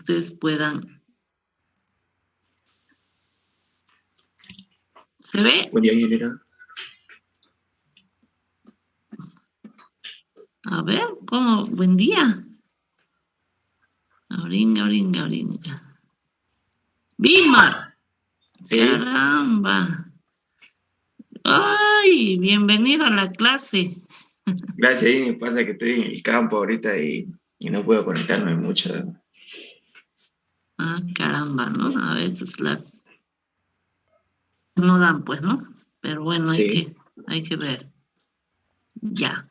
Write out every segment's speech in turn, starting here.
ustedes puedan. ¿Se ve? Buen día, ingeniera. A ver, ¿cómo? Buen día. Oringa. Vilma. Sí. Caramba. Ay, bienvenido a la clase. Gracias, y pasa que estoy en el campo ahorita y no puedo conectarme mucho. Ah, caramba, ¿no? A veces las no dan, pues, ¿no? Pero bueno, Sí. hay que ver. Ya.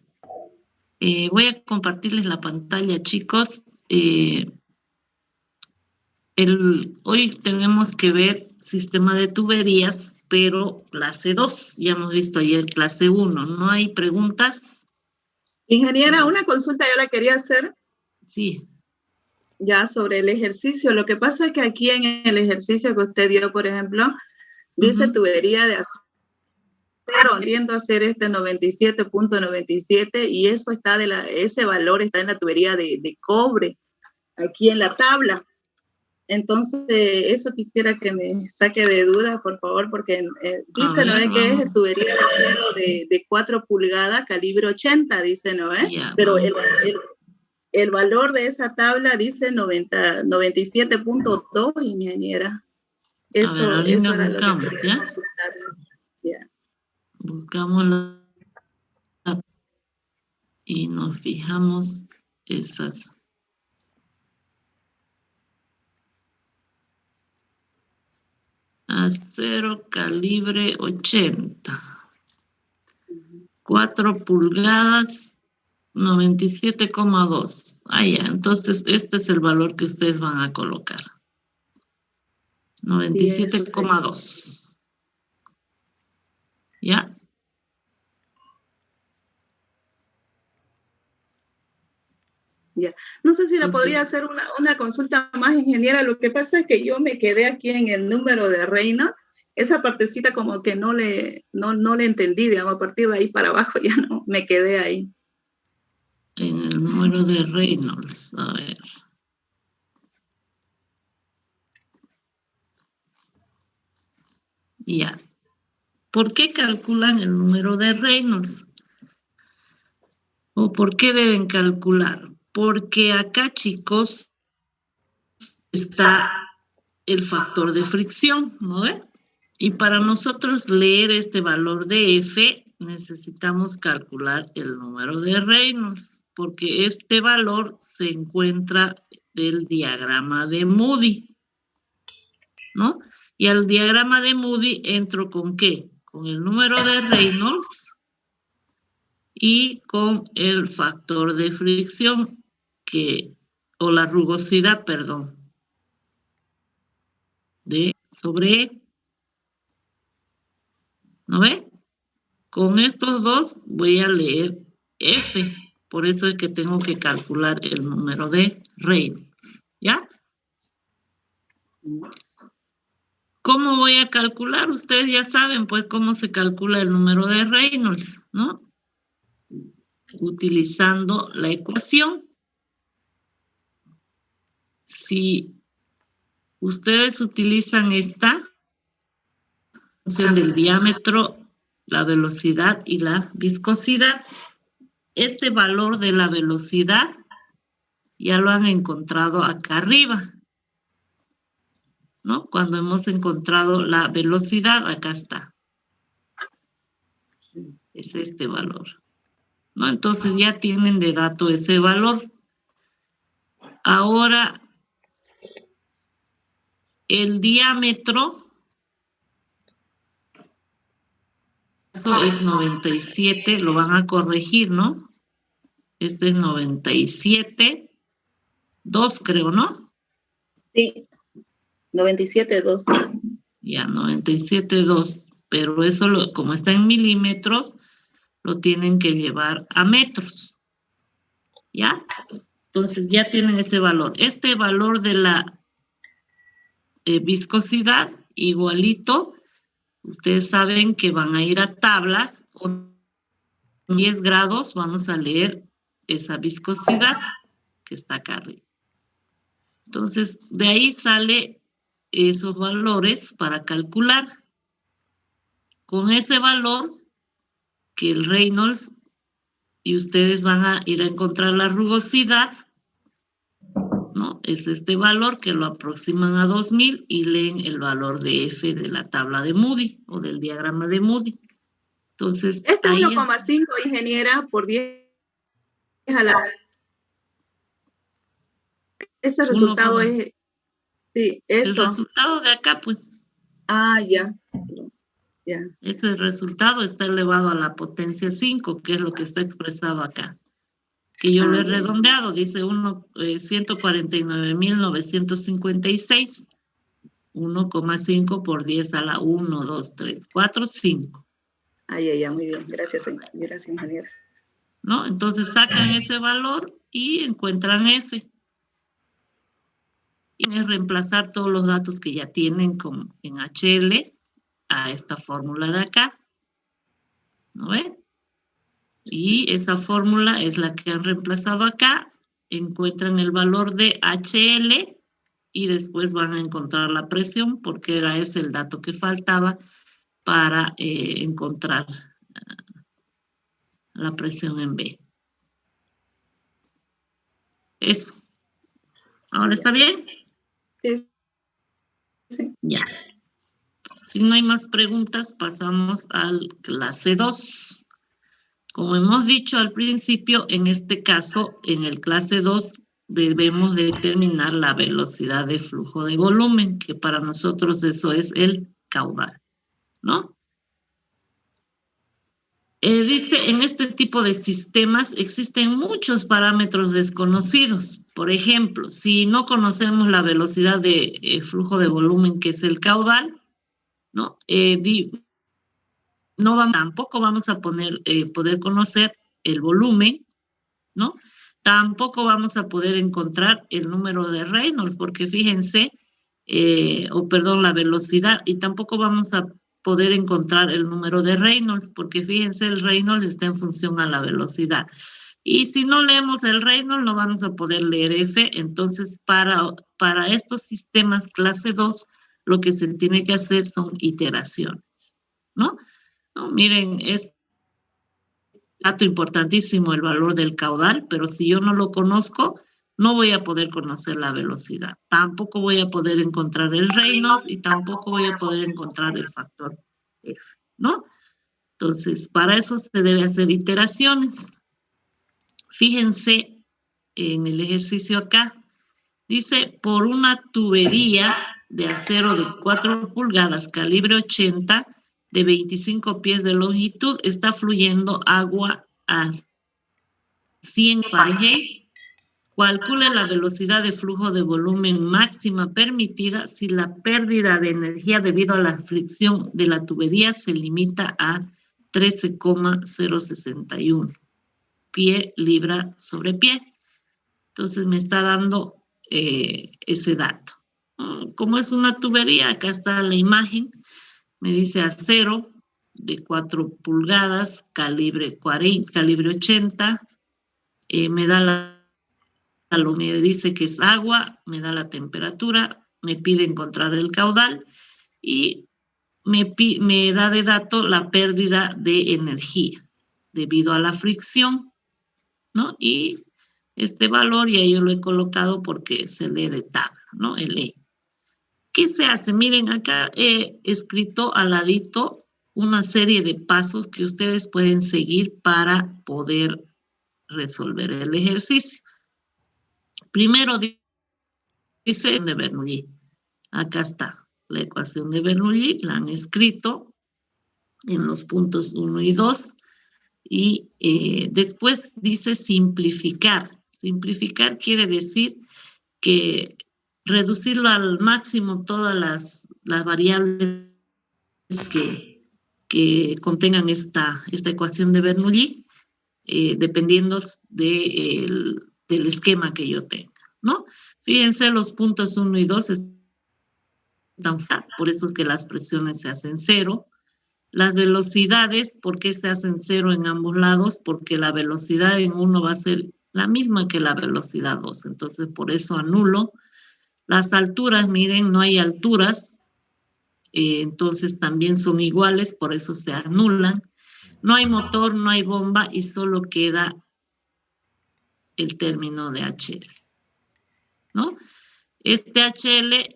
Voy a compartirles la pantalla, chicos. Hoy tenemos que ver sistema de tuberías, pero clase 2. Ya hemos visto ayer clase 1. ¿No hay preguntas? Ingeniera, una consulta yo la quería hacer. Sí. Ya sobre el ejercicio. Lo que pasa es que aquí en el ejercicio que usted dio, por ejemplo, dice tubería de acero, queriendo hacer este 97.97 y eso está ese valor está en la tubería de cobre, aquí en la tabla. Entonces, eso quisiera que me saque de duda, por favor, porque dice, ¿no? Que es tubería de acero de 4 pulgadas, calibre 80, dice, ¿no? Pero el valor de esa tabla dice 97.2, ingeniera. Eso a ver, era buscamos, lo que quería consultar. Ya. Buscamos y nos fijamos esas. Acero calibre 80. 4 pulgadas, 97,2. Ah, ya, entonces este es el valor que ustedes van a colocar. 97,2. ¿Ya? Ya. No sé si le podría hacer una consulta más, ingeniera. Lo que pasa es que yo me quedé aquí en el número de Reina. Esa partecita como que no le entendí, digamos, a partir de ahí para abajo ya no, me quedé ahí. En el número de Reynolds, a ver. Ya. ¿Por qué calculan el número de Reynolds? ¿O por qué deben calcular? Porque acá, chicos, está el factor de fricción, ¿no ve? Y para nosotros leer este valor de F, necesitamos calcular el número de Reynolds, porque este valor se encuentra del diagrama de Moody, ¿no? Y al diagrama de Moody entro ¿con qué? Con el número de Reynolds y con el factor de fricción, o la rugosidad, perdón, sobre E. ¿No ve? Con estos dos voy a leer F. Por eso es que tengo que calcular el número de Reynolds. ¿Ya? ¿Cómo voy a calcular? Ustedes ya saben, pues, cómo se calcula el número de Reynolds, ¿no? Utilizando la ecuación. Si ustedes utilizan esta, función del diámetro, la velocidad y la viscosidad, este valor de la velocidad ya lo han encontrado acá arriba, ¿no? Cuando hemos encontrado la velocidad, acá está. Es este valor, ¿no? Entonces ya tienen de dato ese valor. Ahora, el diámetro, eso es 97, lo van a corregir, ¿no? Este es 97,2 creo, ¿no? Sí, 97,2. Ya, 97,2, pero eso, como está en milímetros, lo tienen que llevar a metros. ¿Ya? Entonces ya tienen ese valor. Este valor de la viscosidad, igualito, ustedes saben que van a ir a tablas. Con 10 grados vamos a leer esa viscosidad que está acá arriba. Entonces, de ahí sale esos valores para calcular. Con ese valor que el Reynolds, y ustedes van a ir a encontrar la rugosidad, ¿no? Es este valor que lo aproximan a 2000 y leen el valor de F de la tabla de Moody o del diagrama de Moody. Entonces, Este ahí 1,5, ingeniera, por 10 a la... Ese resultado es... Sí, eso. El resultado de acá, pues. Ah, ya. Ya. Este resultado está elevado a la potencia 5, que es lo que está expresado acá. Que yo lo he redondeado, dice 149.956. 1,5 por 10 a la 1, 2, 3, 4, 5. Ay, muy bien. Gracias, gracias, ingeniera. ¿No? Entonces sacan ese valor y encuentran F. Y es reemplazar todos los datos que ya tienen en HL a esta fórmula de acá. ¿No ven? Y esa fórmula es la que han reemplazado acá. Encuentran el valor de HL y después van a encontrar la presión porque era ese el dato que faltaba para encontrar la presión en B. Eso. ¿Ahora está bien? Sí. Ya. Si no hay más preguntas, pasamos al clase 2. Como hemos dicho al principio, en este caso, en el clase 2, debemos determinar la velocidad de flujo de volumen, que para nosotros eso es el caudal, ¿no? Dice, en este tipo de sistemas existen muchos parámetros desconocidos. Por ejemplo, si no conocemos la velocidad de flujo de volumen, que es el caudal, ¿no? Tampoco vamos a poder conocer el volumen, ¿no? Tampoco vamos a poder encontrar el número de Reynolds, porque fíjense, la velocidad, y tampoco vamos a poder encontrar el número de Reynolds, porque fíjense, el Reynolds está en función a la velocidad. Y si no leemos el Reynolds, no vamos a poder leer F. Entonces, para estos sistemas clase 2, lo que se tiene que hacer son iteraciones, ¿no? No, miren, es dato importantísimo el valor del caudal, pero si yo no lo conozco, no voy a poder conocer la velocidad. Tampoco voy a poder encontrar el Reynolds y tampoco voy a poder encontrar el factor F, ¿no? Entonces, para eso se debe hacer iteraciones. Fíjense en el ejercicio acá. Dice, por una tubería de acero de 4 pulgadas, calibre 80, de 25 pies de longitud, está fluyendo agua a 100 Fahrenheit. Calcule la velocidad de flujo de volumen máxima permitida si la pérdida de energía debido a la fricción de la tubería se limita a 13,061 pie libra sobre pie. Entonces me está dando ese dato. Como es una tubería, acá está la imagen. Me dice acero de 4 pulgadas, calibre 80. Me da me dice que es agua, me da la temperatura, me pide encontrar el caudal y me da de dato la pérdida de energía debido a la fricción, ¿no? Y este valor ya yo lo he colocado porque se lee de tabla, ¿no? El E. ¿Qué se hace? Miren, acá he escrito al ladito una serie de pasos que ustedes pueden seguir para poder resolver el ejercicio. Primero dice de Bernoulli. Acá está la ecuación de Bernoulli, la han escrito en los puntos 1 y 2. Y después dice simplificar. Simplificar quiere decir que reducirlo al máximo todas las variables que contengan esta ecuación de Bernoulli, dependiendo del esquema que yo tenga, ¿no? Fíjense, los puntos 1 y 2 están, por eso es que las presiones se hacen 0. Las velocidades, ¿por qué se hacen 0 en ambos lados? Porque la velocidad en uno va a ser la misma que la velocidad 2. Entonces, por eso anulo Las alturas, miren, no hay alturas, entonces también son iguales, por eso se anulan. No hay motor, no hay bomba y solo queda el término de HL, ¿no? Este HL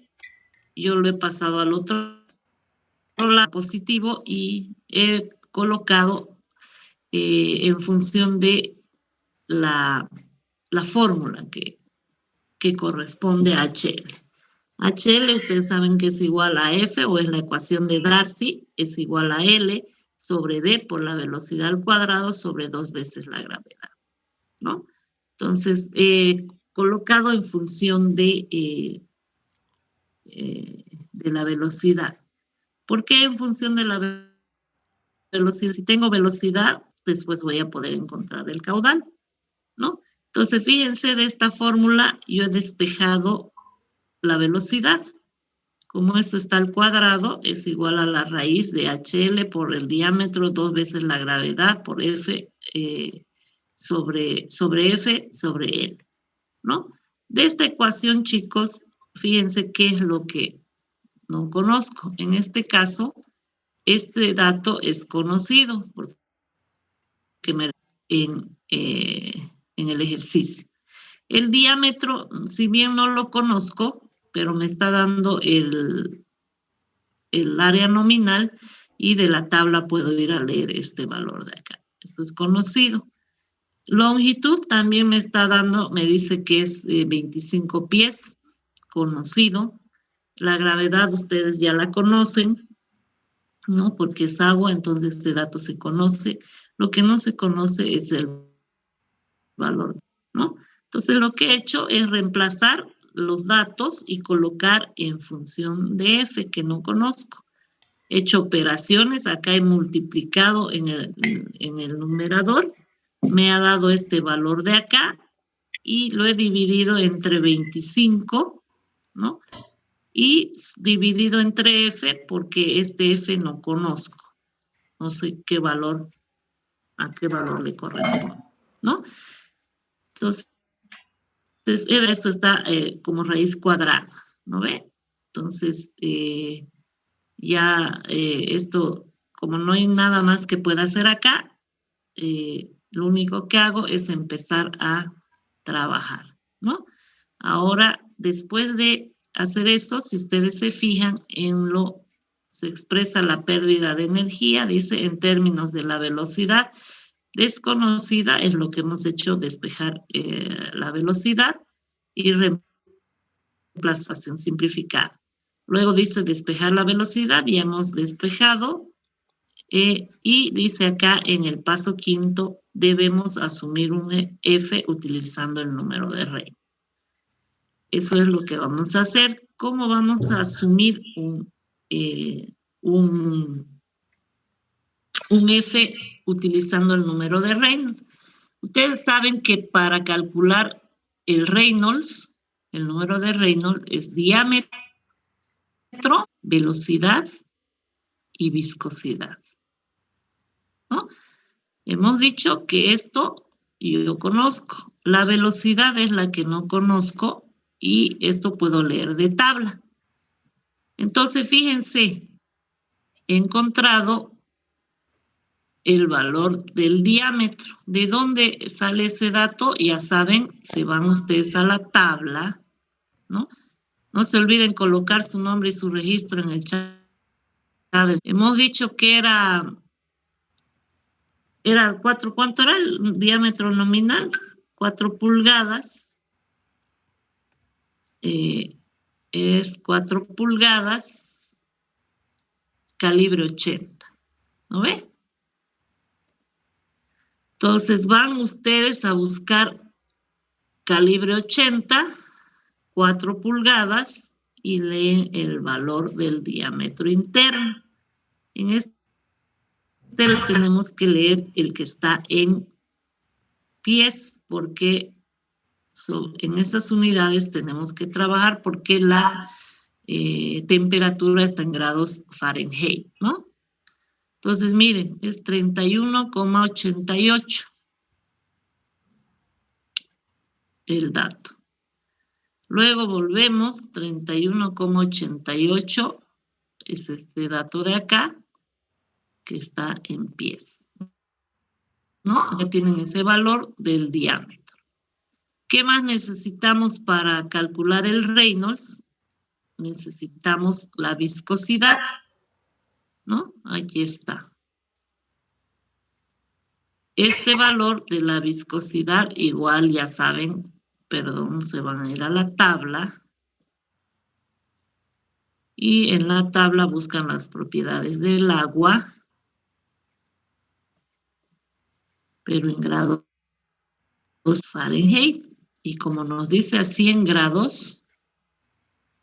yo lo he pasado al otro lado positivo y he colocado en función de la fórmula que corresponde a HL. HL, ustedes saben que es igual a F, o es la ecuación de Darcy, es igual a L sobre D por la velocidad al cuadrado sobre 2 veces la gravedad, ¿no? Entonces, colocado en función de la velocidad. ¿Por qué en función de la velocidad? Si tengo velocidad, después voy a poder encontrar el caudal, ¿no? Entonces, fíjense, de esta fórmula yo he despejado la velocidad. Como esto está al cuadrado, es igual a la raíz de HL por el diámetro, 2 veces la gravedad por F sobre F sobre L, ¿no? De esta ecuación, chicos, fíjense qué es lo que no conozco. En este caso, este dato es conocido porque me en el ejercicio. El diámetro, si bien no lo conozco, pero me está dando el área nominal y de la tabla puedo ir a leer este valor de acá. Esto es conocido. Longitud también me está dando, me dice que es 25 pies, conocido. La gravedad ustedes ya la conocen, ¿no? Porque es agua, entonces este dato se conoce. Lo que no se conoce es el valor, ¿no? Entonces lo que he hecho es reemplazar los datos y colocar en función de F, que no conozco. He hecho operaciones, acá he multiplicado en el numerador, me ha dado este valor de acá y lo he dividido entre 25, ¿no? Y dividido entre F porque este F no conozco. No sé qué valor, a qué valor le corresponde, ¿no? Entonces, eso está como raíz cuadrada, ¿no ve? Entonces, ya esto, como no hay nada más que pueda hacer acá, lo único que hago es empezar a trabajar, ¿no? Ahora, después de hacer eso, si ustedes se fijan se expresa la pérdida de energía, dice en términos de la velocidad desconocida, es lo que hemos hecho, despejar la velocidad y reemplazación simplificada. Luego dice despejar la velocidad, ya hemos despejado, y dice acá en el paso quinto, debemos asumir un F utilizando el número de Reynolds. Eso es lo que vamos a hacer. ¿Cómo vamos a asumir un F utilizando el número de Reynolds? Ustedes saben que para calcular el Reynolds, el número de Reynolds es diámetro, velocidad y viscosidad, ¿no? Hemos dicho que esto yo conozco. La velocidad es la que no conozco y esto puedo leer de tabla. Entonces, fíjense, he encontrado el valor del diámetro. ¿De dónde sale ese dato? Ya saben, se van ustedes a la tabla, ¿no? No se olviden colocar su nombre y su registro en el chat. Hemos dicho que era 4, ¿cuánto era el diámetro nominal? 4 pulgadas. Es 4 pulgadas, calibre 80. ¿No ve? Entonces van ustedes a buscar calibre 80, 4 pulgadas, y leen el valor del diámetro interno. En este tenemos que leer el que está en pies, porque en esas unidades tenemos que trabajar porque la temperatura está en grados Fahrenheit, ¿no? Entonces, miren, es 31,88 el dato. Luego volvemos, 31,88 es este dato de acá, que está en pies, ¿no? Ya tienen ese valor del diámetro. ¿Qué más necesitamos para calcular el Reynolds? Necesitamos la viscosidad, ¿no? Aquí está. Este valor de la viscosidad, igual ya saben, perdón, se van a ir a la tabla. Y en la tabla buscan las propiedades del agua, pero en grados Fahrenheit. Y como nos dice a 100 grados,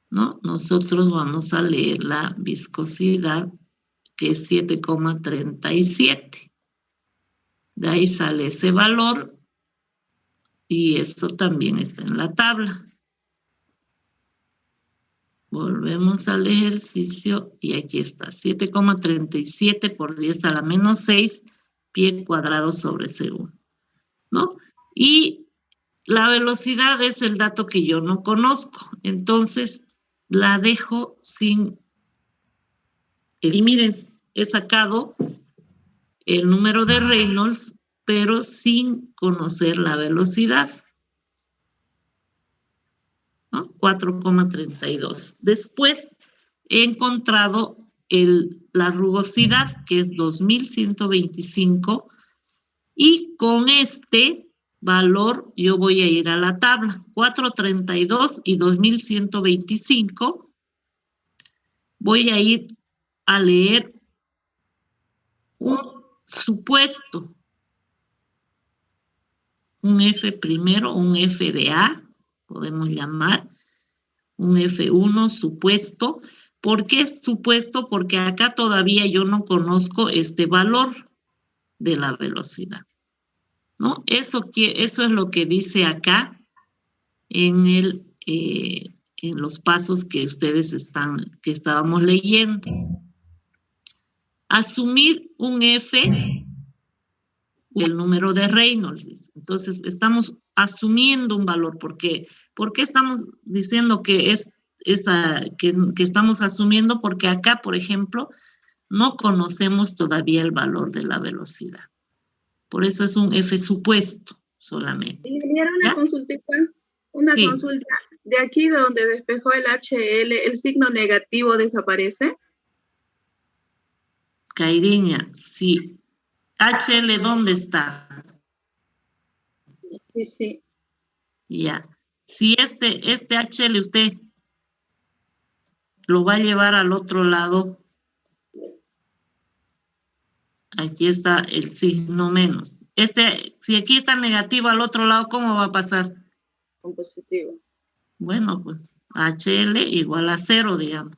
¿no? Nosotros vamos a leer la viscosidad, que es 7,37. De ahí sale ese valor y esto también está en la tabla. Volvemos al ejercicio y aquí está, 7,37 por 10 a la menos 6 pie cuadrado sobre segundo, ¿no? Y la velocidad es el dato que yo no conozco, entonces la dejo sin... Y miren, he sacado el número de Reynolds, pero sin conocer la velocidad, ¿no? 4,32. Después he encontrado la rugosidad, que es 2125, y con este valor yo voy a ir a la tabla. 432 y 2125. Voy a ir a leer un supuesto, un F primero, un F de A, podemos llamar, un F1 supuesto. ¿Por qué supuesto? Porque acá todavía yo no conozco este valor de la velocidad, ¿no? Eso es lo que dice acá en los pasos que que estábamos leyendo. Asumir un F, el número de Reynolds. Entonces, estamos asumiendo un valor. ¿Por qué? ¿Por qué estamos diciendo que que estamos asumiendo? Porque acá, por ejemplo, no conocemos todavía el valor de la velocidad. Por eso es un F supuesto solamente. Ingeniero, una consultita. Una consulta. ¿De aquí donde despejó el HL, el signo negativo desaparece? Cairiña, sí. HL, ¿dónde está? Sí, sí. Ya. Si este HL usted lo va a llevar al otro lado, aquí está el signo menos. Si aquí está negativo al otro lado, ¿cómo va a pasar? Con positivo. Bueno, pues HL igual a 0, digamos.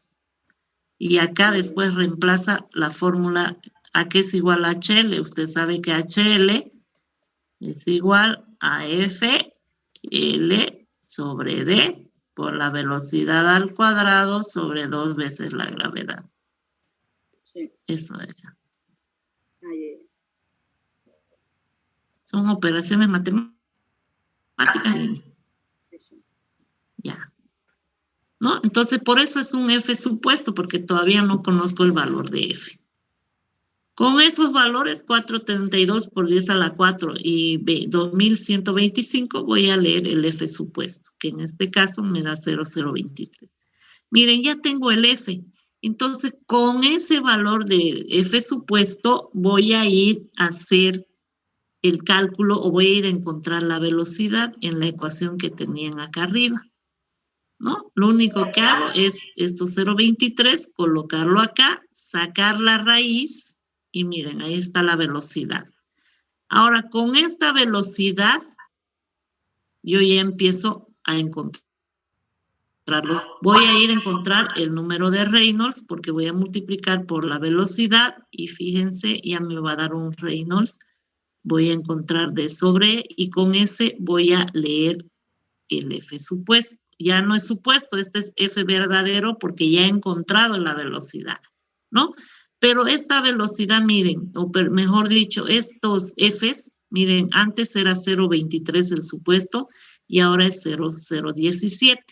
Y acá después reemplaza la fórmula A, que es igual a HL. Usted sabe que HL es igual a FL sobre D por la velocidad al cuadrado sobre 2 veces la gravedad. Sí. Eso es. Son operaciones matemáticas. Ya. ¿No? Entonces, por eso es un F supuesto, porque todavía no conozco el valor de F. Con esos valores, 432 por 10 a la 4 y 2125, voy a leer el F supuesto, que en este caso me da 0023. Miren, ya tengo el F. Entonces, con ese valor de F supuesto, voy a ir a hacer el cálculo o voy a ir a encontrar la velocidad en la ecuación que tenían acá arriba, ¿no? Lo único que hago es esto 0,23, colocarlo acá, sacar la raíz y miren, ahí está la velocidad. Ahora, con esta velocidad, yo ya empiezo a encontrarlos. Voy a ir a encontrar el número de Reynolds porque voy a multiplicar por la velocidad y fíjense, ya me va a dar un Reynolds. Voy a encontrar D sobre E y con ese voy a leer el F supuesto. Ya no es supuesto, este es F verdadero porque ya he encontrado la velocidad, ¿no? Pero esta velocidad, miren, o mejor dicho, estos Fs, miren, antes era 0,23 el supuesto y ahora es 0,017.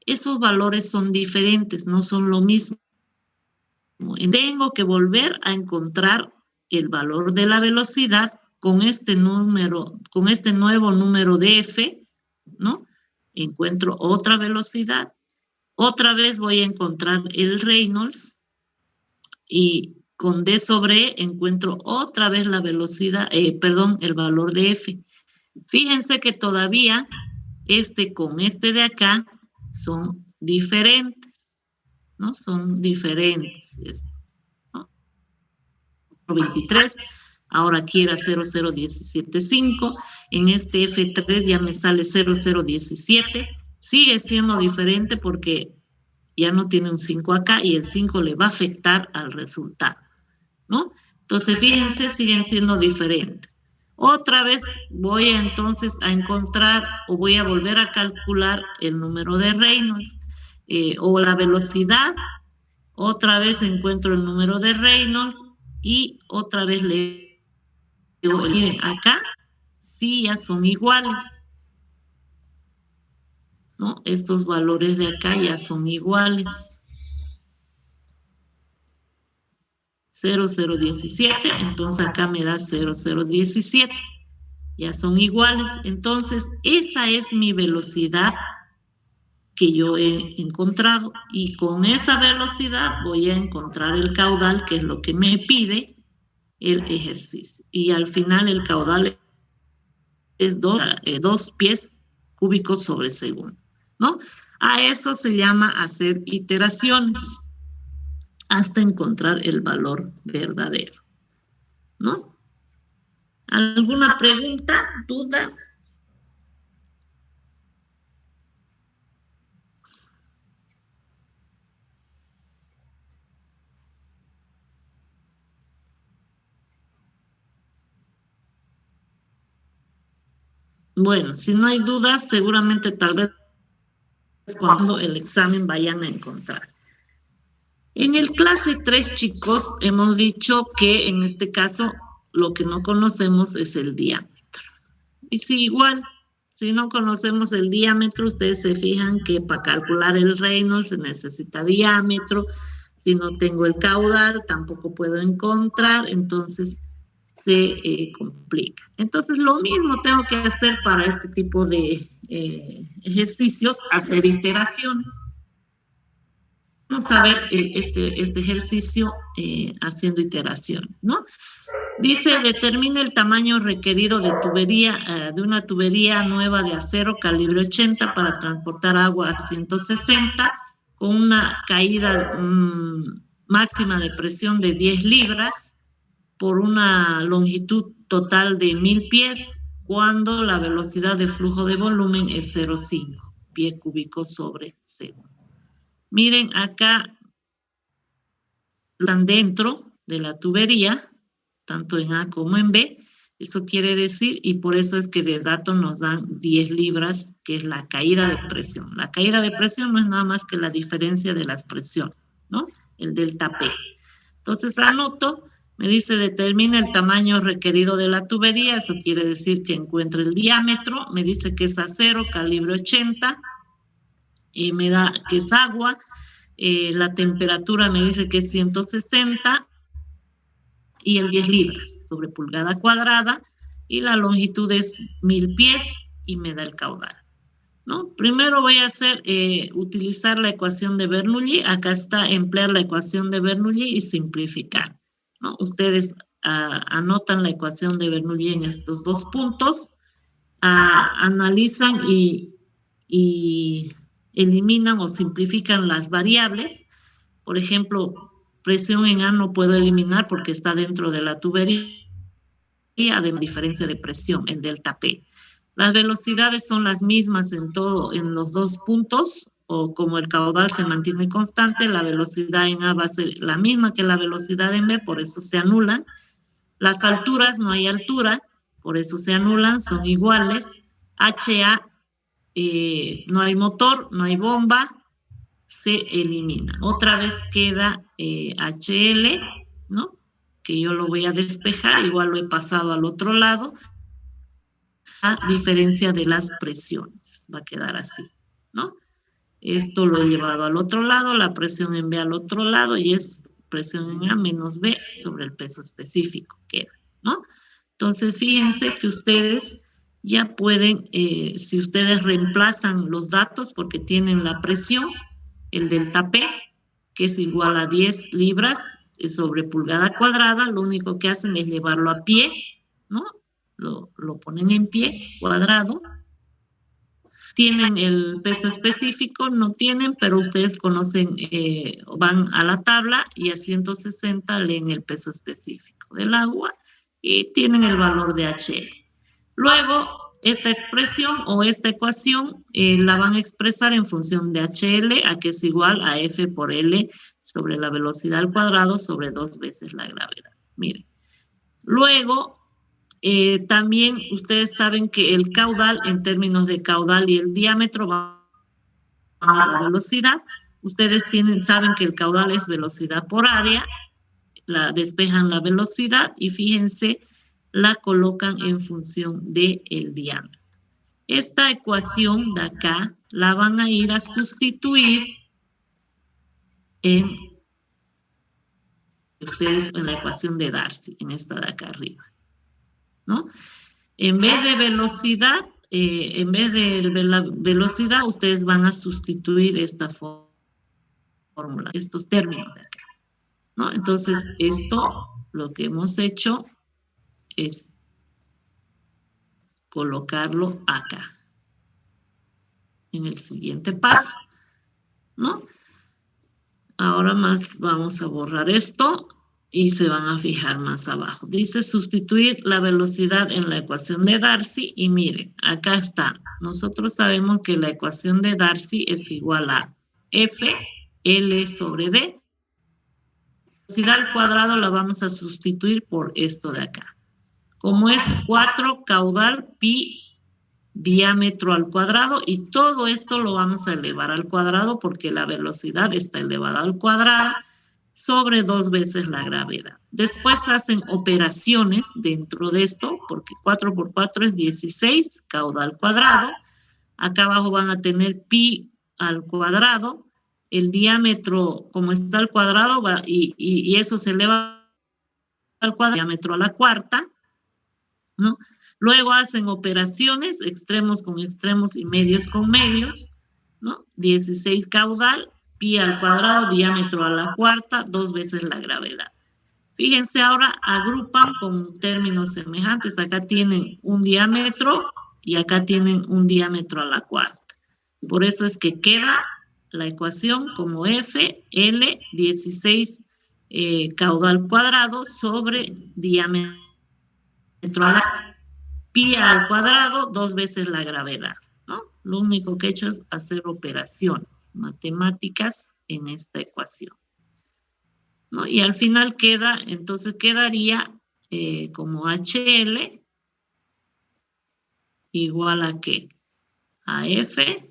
Esos valores son diferentes, no son lo mismo. Tengo que volver a encontrar el valor de la velocidad con este número, con este nuevo número de F, ¿no? Encuentro otra velocidad. Otra vez voy a encontrar el Reynolds y con D sobre E encuentro otra vez la velocidad, el valor de F. Fíjense que todavía con este de acá son diferentes, ¿no? Son diferentes. ¿No? 23, ahora aquí era 0,0175, en este F3 ya me sale 0,017, sigue siendo diferente porque ya no tiene un 5 acá y el 5 le va a afectar al resultado, ¿no? Entonces, fíjense, siguen siendo diferentes. Otra vez voy entonces a encontrar o voy a volver a calcular el número de Reynolds o la velocidad. Otra vez encuentro el número de Reynolds y otra vez le digo, miren, acá sí ya son iguales, ¿no? Estos valores de acá ya son iguales. 0,017, entonces acá me da 0,017. Ya son iguales. Entonces, esa es mi velocidad que yo he encontrado. Y con esa velocidad voy a encontrar el caudal, que es lo que me pide el ejercicio. Y al final el caudal es 2 pies cúbicos sobre segundo, ¿no? A eso se llama hacer iteraciones hasta encontrar el valor verdadero, ¿no? ¿Alguna pregunta, duda? Bueno, si no hay dudas, seguramente tal vez cuando el examen vayan a encontrar. En el clase 3, chicos, hemos dicho que en este caso lo que no conocemos es el diámetro. Y si igual, si no conocemos el diámetro, ustedes se fijan que para calcular el Reynolds se necesita diámetro. Si no tengo el caudal, tampoco puedo encontrar, entonces se complica. Entonces, lo mismo tengo que hacer para este tipo de ejercicios, hacer iteraciones. Vamos a ver este ejercicio haciendo iteraciones, ¿no? Dice, determina el tamaño requerido de tubería, de una tubería nueva de acero calibre 80 para transportar agua a 160 con una caída máxima de presión de 10 libras por una longitud total de 1000 pies cuando la velocidad de flujo de volumen es 0,5 pie cúbico sobre segundo. Miren, acá están dentro de la tubería, tanto en A como en B. Eso quiere decir, y por eso es que de dato nos dan 10 libras, que es la caída de presión. La caída de presión no es nada más que la diferencia de las presiones, ¿no? El delta P. Entonces anoto, me dice determina el tamaño requerido de la tubería, eso quiere decir que encuentre el diámetro, me dice que es acero, calibre 80, y me da que es agua, la temperatura me dice que es 160 y el 10 libras sobre pulgada cuadrada y la longitud es 1000 pies y me da el caudal, ¿no? Primero voy a hacer, utilizar la ecuación de Bernoulli, acá está emplear la ecuación de Bernoulli y simplificar, ¿no? Ustedes anotan la ecuación de Bernoulli en estos dos puntos, analizan y eliminan o simplifican las variables. Por ejemplo, presión en A no puedo eliminar porque está dentro de la tubería de diferencia de presión, el delta P. Las velocidades son las mismas en los dos puntos, o como el caudal se mantiene constante, la velocidad en A va a ser la misma que la velocidad en B, por eso se anulan. Las alturas, no hay altura, por eso se anulan, son iguales. HA, no hay motor, no hay bomba, se elimina. Otra vez queda HL, ¿no? Que yo lo voy a despejar, igual lo he pasado al otro lado. a diferencia de las presiones. Va a quedar así, ¿no? Esto lo he llevado al otro lado, la presión en B al otro lado, y es presión en A menos B sobre el peso específico, queda, ¿no? Entonces, fíjense que ustedes ya pueden, si ustedes reemplazan los datos porque tienen la presión, el delta P, que es igual a 10 libras sobre pulgada cuadrada, lo único que hacen es llevarlo a pie, ¿no? Lo ponen en pie, cuadrado. Tienen el peso específico, no tienen, pero ustedes conocen, van a la tabla y a 160 leen el peso específico del agua y tienen el valor de HL. Luego, esta expresión o esta ecuación la van a expresar en función de HL, a que es igual a F por L sobre la velocidad al cuadrado sobre 2 veces la gravedad. Miren. Luego, también ustedes saben que el caudal, en términos de caudal y el diámetro, van a la velocidad. Ustedes saben que el caudal es velocidad por área, despejan la velocidad y fíjense, la colocan en función del diámetro. Esta ecuación de acá la van a ir a sustituir en la ecuación de Darcy, en esta de acá arriba, ¿no? En vez de velocidad, la velocidad, ustedes van a sustituir esta fórmula, estos términos de acá, ¿no? Entonces, esto, lo que hemos hecho es colocarlo acá, en el siguiente paso, ¿no? Ahora más vamos a borrar esto y se van a fijar más abajo. Dice sustituir la velocidad en la ecuación de Darcy y miren, acá está. Nosotros sabemos que la ecuación de Darcy es igual a F, L sobre D. Velocidad al cuadrado la vamos a sustituir por esto de acá. Como es 4 caudal pi diámetro al cuadrado, y todo esto lo vamos a elevar al cuadrado porque la velocidad está elevada al cuadrado sobre 2 veces la gravedad. Después hacen operaciones dentro de esto, porque 4 por 4 es 16, caudal cuadrado. Acá abajo van a tener pi al cuadrado. El diámetro, como está al cuadrado, y eso se eleva al cuadrado, diámetro a la cuarta, ¿no? Luego hacen operaciones, extremos con extremos y medios con medios, ¿no? 16 caudal, pi al cuadrado, diámetro a la cuarta, 2 veces la gravedad. Fíjense ahora, agrupan con términos semejantes. Acá tienen un diámetro y acá tienen un diámetro a la cuarta. Por eso es que queda la ecuación como F, L, 16 caudal cuadrado sobre diámetro a la cuarta. Pi al cuadrado, 2 veces la gravedad, ¿no? Lo único que he hecho es hacer operaciones matemáticas en esta ecuación, ¿no? Y al final queda, entonces quedaría como HL igual a ¿qué? A F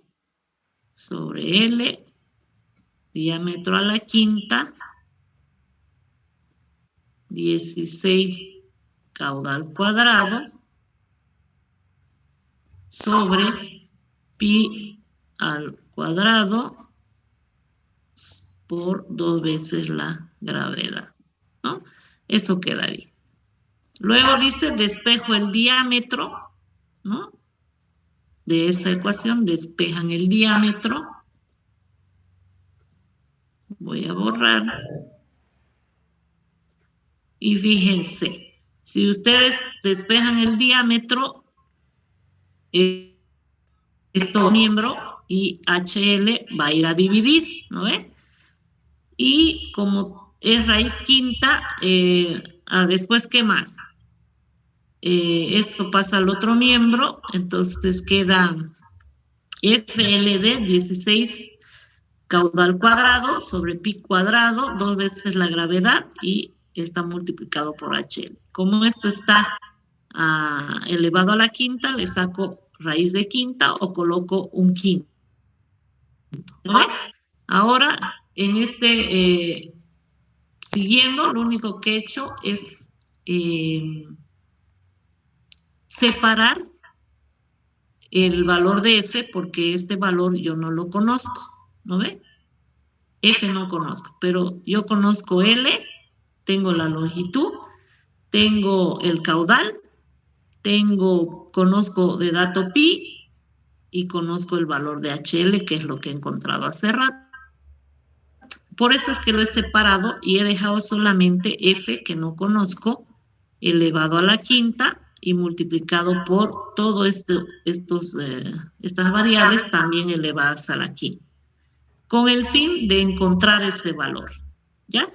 sobre L, diámetro a la quinta, 16 caudal cuadrado, sobre pi al cuadrado por 2 veces la gravedad, ¿no? Eso quedaría. Luego dice, despejo el diámetro, ¿no? De esa ecuación, despejan el diámetro. Voy a borrar. Y fíjense, si ustedes despejan el diámetro, esto miembro y HL va a ir a dividir, ¿no ve? Y como es raíz quinta, después, ¿qué más? Esto pasa al otro miembro, entonces queda FLD 16 caudal cuadrado sobre pi cuadrado, 2 veces la gravedad y está multiplicado por HL. Como esto está elevado a la quinta, le saco raíz de quinta o coloco un quinto. ¿No? Ahora, en siguiendo, lo único que he hecho es separar el valor de F porque este valor yo no lo conozco, ¿no ve? F no conozco, pero yo conozco L, tengo la longitud, tengo el caudal, conozco de dato pi y conozco el valor de HL, que es lo que he encontrado hace rato. Por eso es que lo he separado y he dejado solamente F, que no conozco, elevado a la quinta y multiplicado por todo estas variables también elevadas a la quinta, con el fin de encontrar ese valor, ¿ya?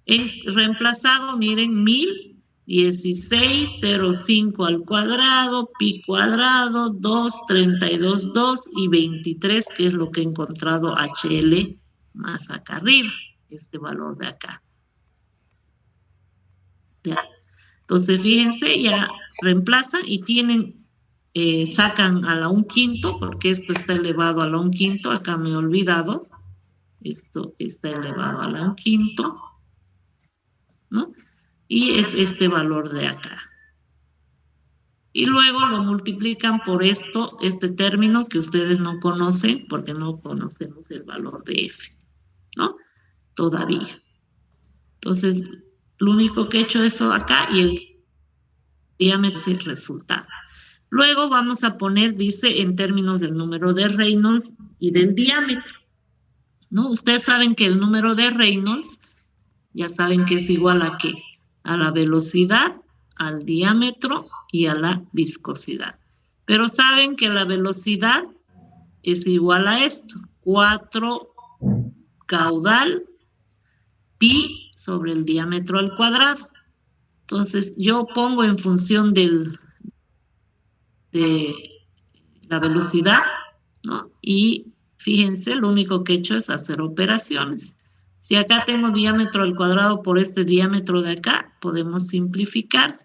He reemplazado, miren, 1016,05 al cuadrado, pi cuadrado, 2, 32, 2 y 23, que es lo que he encontrado HL más acá arriba, este valor de acá. ¿Ya? Entonces, fíjense, ya reemplazan y tienen, sacan a la 1/5, porque esto está elevado a la 1/5, acá me he olvidado. Esto está elevado a la 1/5, ¿no? Y es este valor de acá. Y luego lo multiplican por esto, este término que ustedes no conocen, porque no conocemos el valor de F, ¿no? Todavía. Entonces, lo único que he hecho es eso acá y el diámetro es el resultado. Luego vamos a poner, dice, en términos del número de Reynolds y del diámetro, ¿no? Ustedes saben que el número de Reynolds, ya saben que es igual a ¿qué? A la velocidad, al diámetro y a la viscosidad. Pero saben que la velocidad es igual a esto, 4 caudal pi sobre el diámetro al cuadrado. Entonces, yo pongo en función de la velocidad, ¿no? Y fíjense, lo único que he hecho es hacer operaciones. Si acá tengo diámetro al cuadrado por este diámetro de acá, podemos simplificar.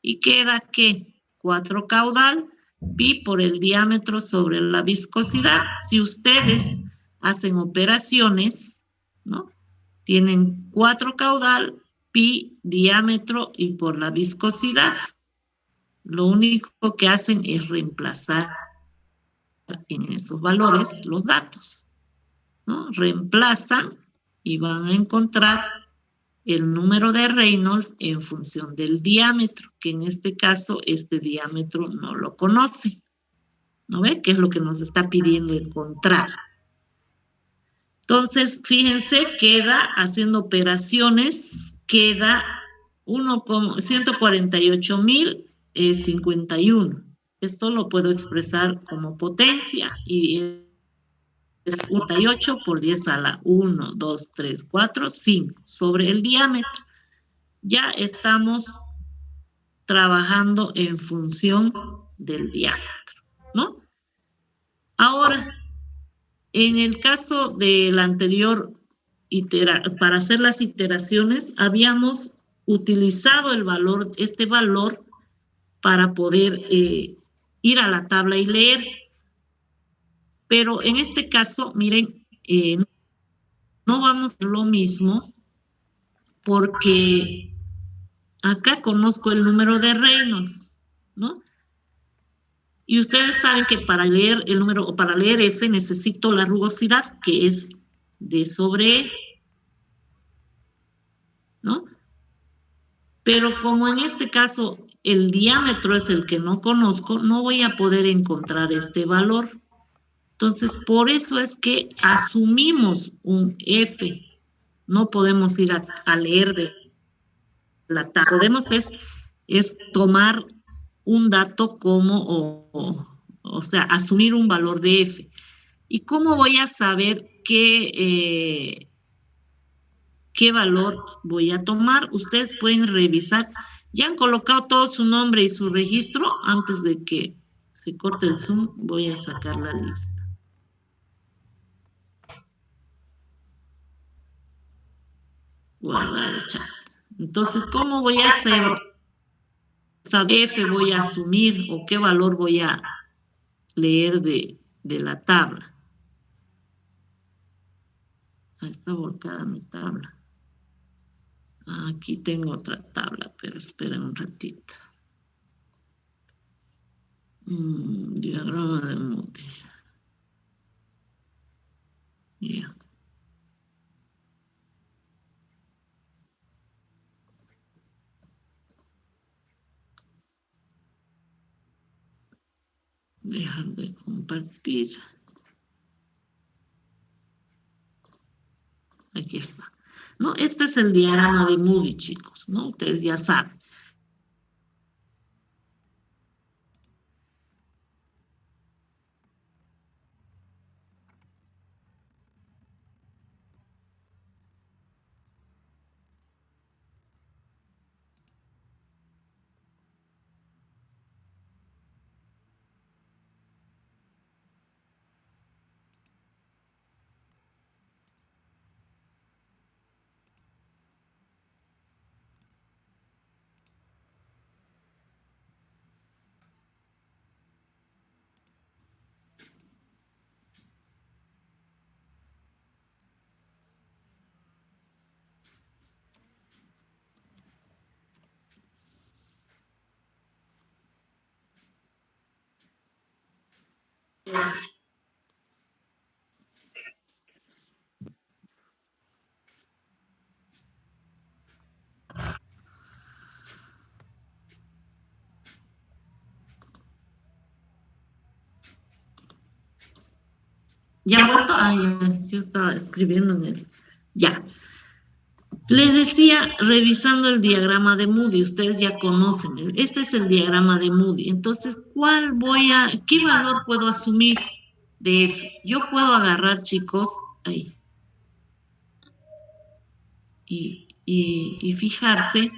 ¿Y queda qué? 4 caudal pi por el diámetro sobre la viscosidad. Si ustedes hacen operaciones, ¿no? Tienen 4 caudal pi diámetro y por la viscosidad. Lo único que hacen es reemplazar en esos valores los datos, ¿no? Reemplazan y van a encontrar el número de Reynolds en función del diámetro, que en este caso este diámetro no lo conoce. ¿No ve? Que es lo que nos está pidiendo encontrar. Entonces, fíjense, queda haciendo operaciones, queda 148,051. Esto lo puedo expresar como potencia y es 48 por 10 a la 1, 2, 3, 4, 5 sobre el diámetro. Ya estamos trabajando en función del diámetro, ¿no? Ahora, en el caso del anterior, para hacer las iteraciones, habíamos utilizado este valor para poder ir a la tabla y leer. Pero en este caso, miren, no vamos a hacer lo mismo porque acá conozco el número de Reynolds, ¿no? Y ustedes saben que para leer el número, o para leer F, necesito la rugosidad, que es D sobre E, ¿no? Pero como en este caso el diámetro es el que no conozco, no voy a poder encontrar este valor. Entonces, por eso es que asumimos un F. No podemos ir a leer de la tabla. Podemos es tomar un dato como, o sea, asumir un valor de F. ¿Y cómo voy a saber qué valor voy a tomar? Ustedes pueden revisar. Ya han colocado todo su nombre y su registro. Antes de que se corte el Zoom, voy a sacar la lista. Guardar el chat. Entonces, ¿cómo voy a hacer? F voy a asumir o qué valor voy a leer de la tabla. Ahí está volcada mi tabla. Aquí tengo otra tabla, pero esperen un ratito. Diagrama de Moody. Ya. Dejar de compartir. Aquí está. ¿No? Este es el diagrama de Moody, chicos, ¿no? Ustedes ya saben. ¿Ya han vuelto? Ah, ya, yo estaba escribiendo en el... Ya. Les decía, revisando el diagrama de Moody, ustedes ya conocen, este es el diagrama de Moody. Entonces, ¿qué valor puedo asumir de F? Yo puedo agarrar, chicos, ahí, y fijarse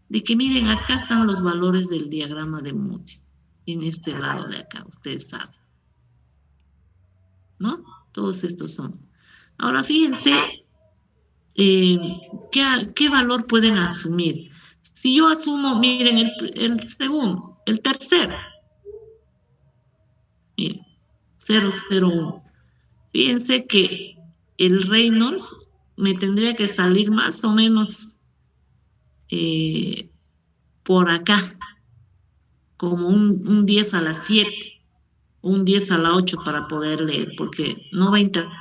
de que, miren, acá están los valores del diagrama de Moody, en este lado de acá, ustedes saben, ¿no? Todos estos son. Ahora, fíjense, ¿qué valor pueden asumir? Si yo asumo, miren, el segundo, el tercero, miren, 001. Fíjense que el Reynolds me tendría que salir más o menos por acá, como un 10 a la 7, un 10 a la 8 para poder leer, porque no va a interceptar,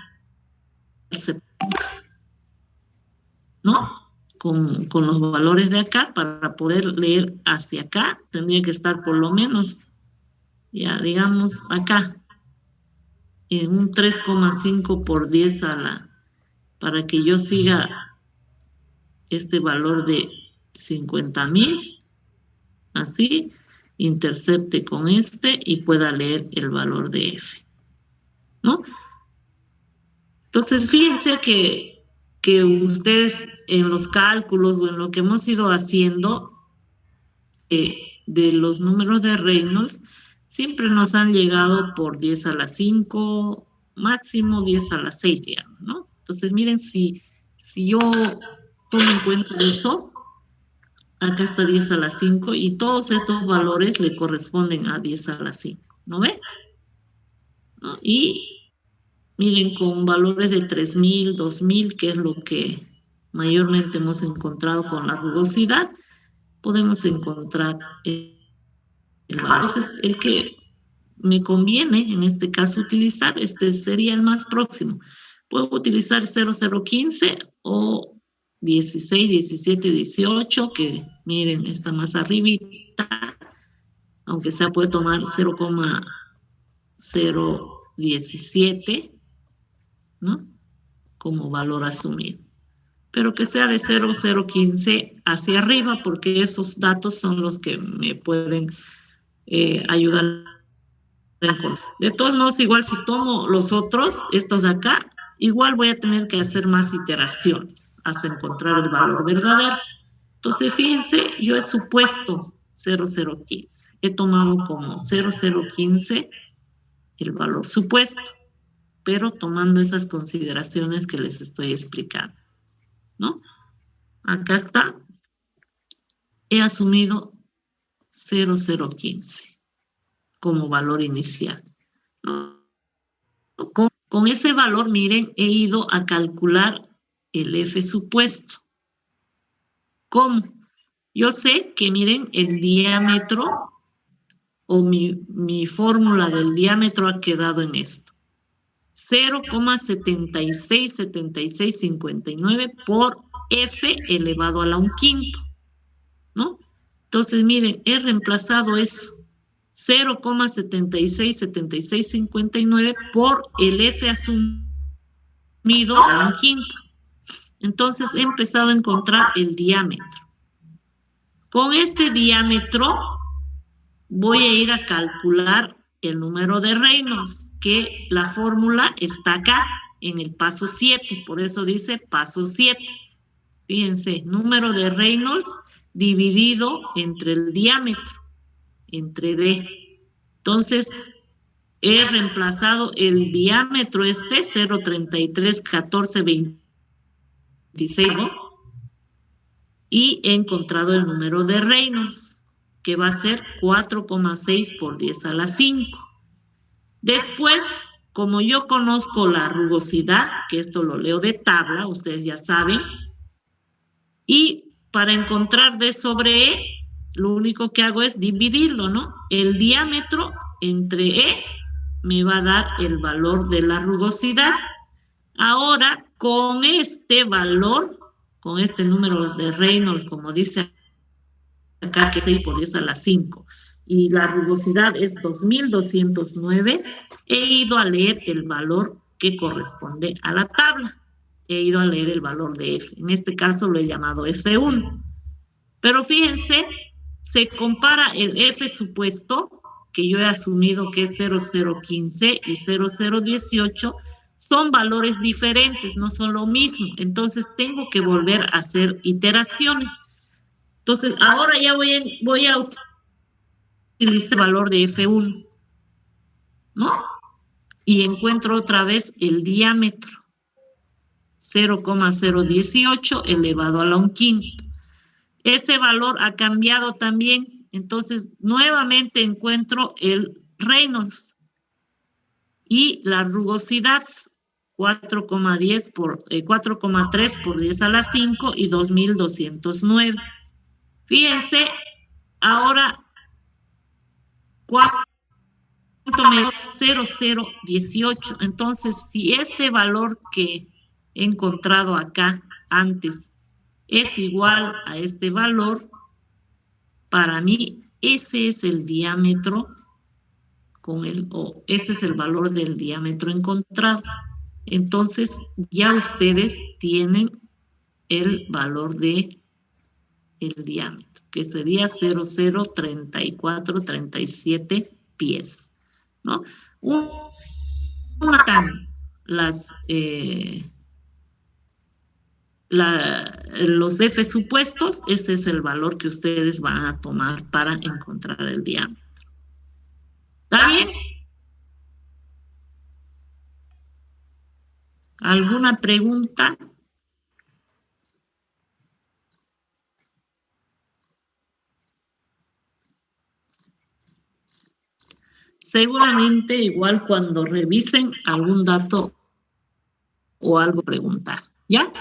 ¿no? Con los valores de acá, para poder leer hacia acá, tendría que estar por lo menos, ya digamos, acá, en un 3,5 por 10 para que yo siga este valor de 50,000, así, intercepte con este y pueda leer el valor de F, ¿no? Entonces, fíjense que ustedes en los cálculos o en lo que hemos ido haciendo de los números de Reynolds, siempre nos han llegado por 10 a la 5, máximo 10 a la 6, digamos, ¿no? Entonces, miren, si yo tomo en cuenta eso, acá está 10 a la 5 y todos estos valores le corresponden a 10 a la 5, ¿no ven? ¿No? Y miren, con valores de 3,000, 2,000, que es lo que mayormente hemos encontrado con la rugosidad, podemos encontrar el que me conviene en este caso utilizar, este sería el más próximo. Puedo utilizar 0015 o 16, 17, 18, que miren, está más arribita, aunque sea puede tomar 0,017, ¿no? Como valor asumido. Pero que sea de 0015 hacia arriba, porque esos datos son los que me pueden ayudar. De todos modos, igual si tomo los otros, estos de acá, igual voy a tener que hacer más iteraciones hasta encontrar el valor verdadero. Entonces, fíjense, yo he supuesto 0015. He tomado como 0015 el valor supuesto, pero tomando esas consideraciones que les estoy explicando, ¿no? Acá está. He asumido 0015 como valor inicial, ¿no? Con ese valor, miren, he ido a calcular el F supuesto. ¿Cómo? Yo sé que, miren, el diámetro o mi fórmula del diámetro ha quedado en esto. 0,767659 por F elevado a la 1/5, ¿no? Entonces, miren, he reemplazado eso. 0,767659 por el F asumido a la 1/5. Entonces, he empezado a encontrar el diámetro. Con este diámetro voy a ir a calcular el número de Reynolds, que la fórmula está acá, en el paso 7, por eso dice paso 7. Fíjense, número de Reynolds dividido entre el diámetro, entre D. Entonces, he reemplazado el diámetro 0,331426, ¿no? Y he encontrado el número de Reynolds, que va a ser 4,6 por 10 a la 5. Después, como yo conozco la rugosidad, que esto lo leo de tabla, ustedes ya saben, y para encontrar D sobre E, lo único que hago es dividirlo, ¿no? El diámetro entre E me va a dar el valor de la rugosidad. Ahora, con este valor, con este número de Reynolds, como dice acá, que es 6 por 10 a la 5, y la rugosidad es 2209, he ido a leer el valor que corresponde a la tabla. He ido a leer el valor de F. En este caso lo he llamado F1. Pero fíjense, se compara el F supuesto, que yo he asumido que es 0015 y 0018, son valores diferentes, no son lo mismo. Entonces tengo que volver a hacer iteraciones. Entonces ahora ya voy a utilizar el valor de F1, ¿no? Y encuentro otra vez el diámetro. 0,018 elevado a la 1/5. Ese valor ha cambiado también. Entonces, nuevamente encuentro el Reynolds. Y la rugosidad, 4,3 por 10 a la 5 y 2209. Fíjense, ahora, ¿cuánto me da? 0018. Entonces, si este valor que he encontrado acá antes es igual a este valor, para mí ese es el diámetro o ese es el valor del diámetro encontrado. Entonces ya ustedes tienen el valor de el diámetro, que sería 0,03437 pies, ¿no? Los F supuestos, ese es el valor que ustedes van a tomar para encontrar el diámetro. ¿Está bien? ¿Alguna pregunta? Seguramente igual cuando revisen algún dato o algo preguntar, ¿ya?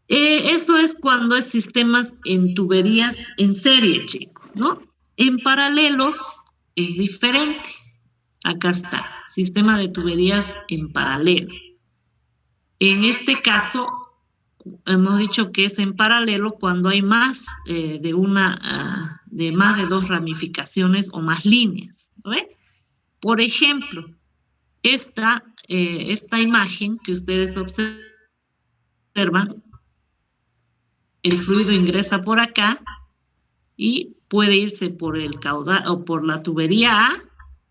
Eso es cuando es sistemas en tuberías en serie, chicos, ¿no? En paralelos es diferente. Acá está, sistema de tuberías en paralelo. En este caso, hemos dicho que es en paralelo cuando hay más de más de 2 ramificaciones o más líneas, ¿no ve? Por ejemplo, esta imagen que ustedes observan, el fluido ingresa por acá y puede irse por el caudal o por la tubería A,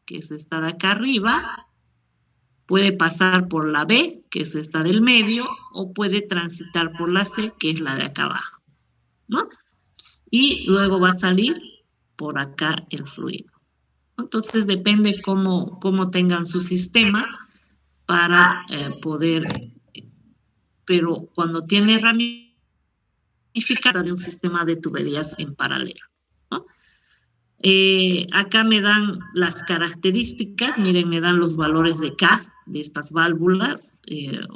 que es esta de acá arriba, puede pasar por la B, que es esta del medio, o puede transitar por la C, que es la de acá abajo, ¿no? Y luego va a salir por acá el fluido. Entonces depende cómo tengan su sistema para poder, pero cuando tiene ramificada de un sistema de tuberías en paralelo, ¿no? Acá me dan las características, miren, me dan los valores de K de estas válvulas